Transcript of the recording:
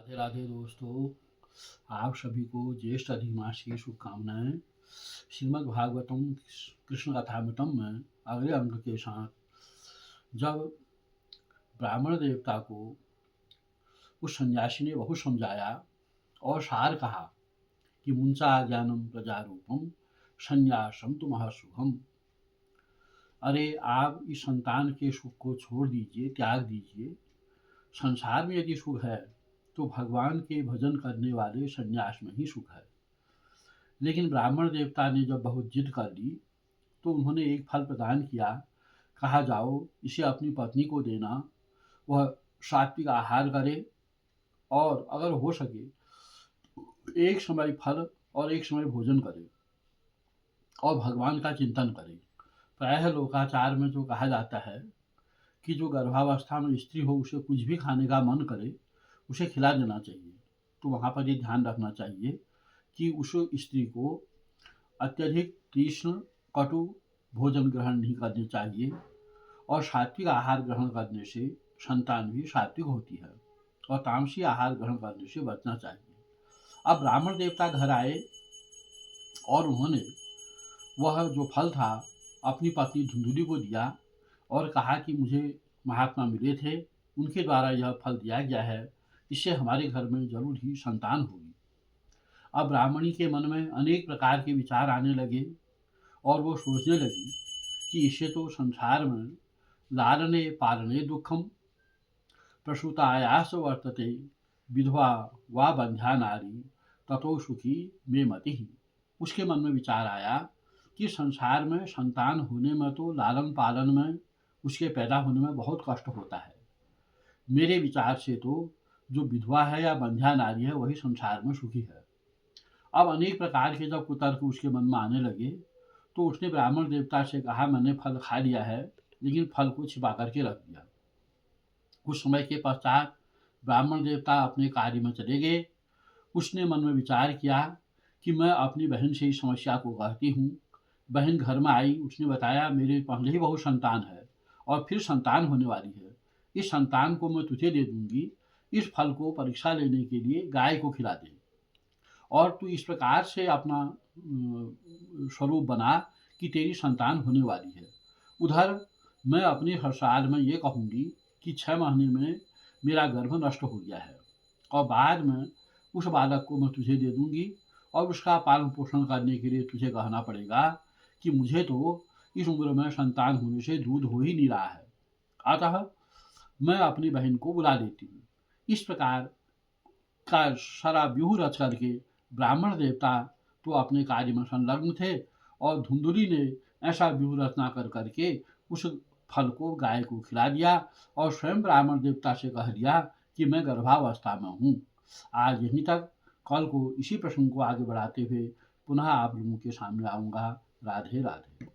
राधे राधे दोस्तों, आप सभी को ज्येष्ठ अधिमास की शुभकामनाएं। श्रीमद् भागवतम कृष्ण कथामृतम में अगले अंक के साथ जब ब्राह्मण देवता को उस सन्यासी ने बहुत समझाया और सार कहा कि मुंचा ज्ञानम प्रजारूपम संन्यासम तो महासुखम। अरे आप इस संतान के सुख को छोड़ दीजिए, त्याग दीजिए। संसार में यदि सुख है तो भगवान के भजन करने वाले सन्यास में ही सुख है। लेकिन ब्राह्मण देवता ने जब बहुत जिद कर ली तो उन्होंने एक फल प्रदान किया। कहा जाओ इसे अपनी पत्नी को देना, वह सात्विक आहार करे और अगर हो सके एक समय फल और एक समय भोजन करे और भगवान का चिंतन करे। प्रायः लोकाचार में तो कहा जाता है कि जो गर्भावस्था में स्त्री हो उसे कुछ भी खाने का मन करे उसे खिला देना चाहिए। तो वहाँ पर ये ध्यान रखना चाहिए कि उस स्त्री को अत्यधिक तीक्ष्ण कटु भोजन ग्रहण नहीं करने चाहिए और सात्विक आहार ग्रहण करने से संतान भी सात्विक होती है और तामसी आहार ग्रहण करने से बचना चाहिए। अब ब्राह्मण देवता घर आए और उन्होंने वह जो फल था अपनी पत्नी धुंधुली को दिया और कहा कि मुझे महात्मा मिले थे, उनके द्वारा यह फल दिया गया है, इससे हमारे घर में जरूर ही संतान होगी। अब ब्राह्मणी के मन में अनेक प्रकार के विचार आने लगे और वो सोचने लगी कि इससे तो संसार में लालने पालने दुखम प्रसूतायास वर्तते विधवा व बंध्या नारी ततो सुखी में मति। उसके मन में विचार आया कि संसार में संतान होने में तो लालन पालन में उसके पैदा होने में बहुत कष्ट होता है। मेरे विचार से तो जो विधवा है या बंध्या नारी है वही संसार में सुखी है। अब अनेक प्रकार के जब कुतर्क उसके मन में आने लगे तो उसने ब्राह्मण देवता से कहा मैंने फल खा लिया है लेकिन फल को छिपा करके रख दिया। कुछ समय के पश्चात ब्राह्मण देवता अपने कार्य में चले गए। उसने मन में विचार किया कि मैं अपनी बहन से इस समस्या को कहती हूँ। बहन घर में आई, उसने बताया मेरे पहले ही बहुत संतान है और फिर संतान होने वाली है। इस संतान को मैं तुझे दे दूंगी, इस फल को परीक्षा लेने के लिए गाय को खिला दे और तू इस प्रकार से अपना स्वरूप बना कि तेरी संतान होने वाली है। उधर मैं अपनी हर साल में ये कहूँगी कि 6 महीने में मेरा गर्भ नष्ट हो गया है और बाद में उस बालक को मैं तुझे दे दूंगी और उसका पालन पोषण करने के लिए तुझे कहना पड़ेगा कि मुझे तो इस उम्र में संतान होने से दूध हो ही नहीं रहा है, अतः मैं अपनी बहन को बुला लेती हूँ। इस प्रकार का सारा व्यूह रच करके ब्राह्मण देवता तो अपने कार्य में संलग्न थे और धुंधुली ने ऐसा व्यूह रचना कर करके उस फल को गाय को खिला दिया और स्वयं ब्राह्मण देवता से कह दिया कि मैं गर्भावस्था में हूँ। आज यहीं तक, कल को इसी प्रसंग को आगे बढ़ाते हुए पुनः आप लोगों के सामने आऊँगा। राधे राधे।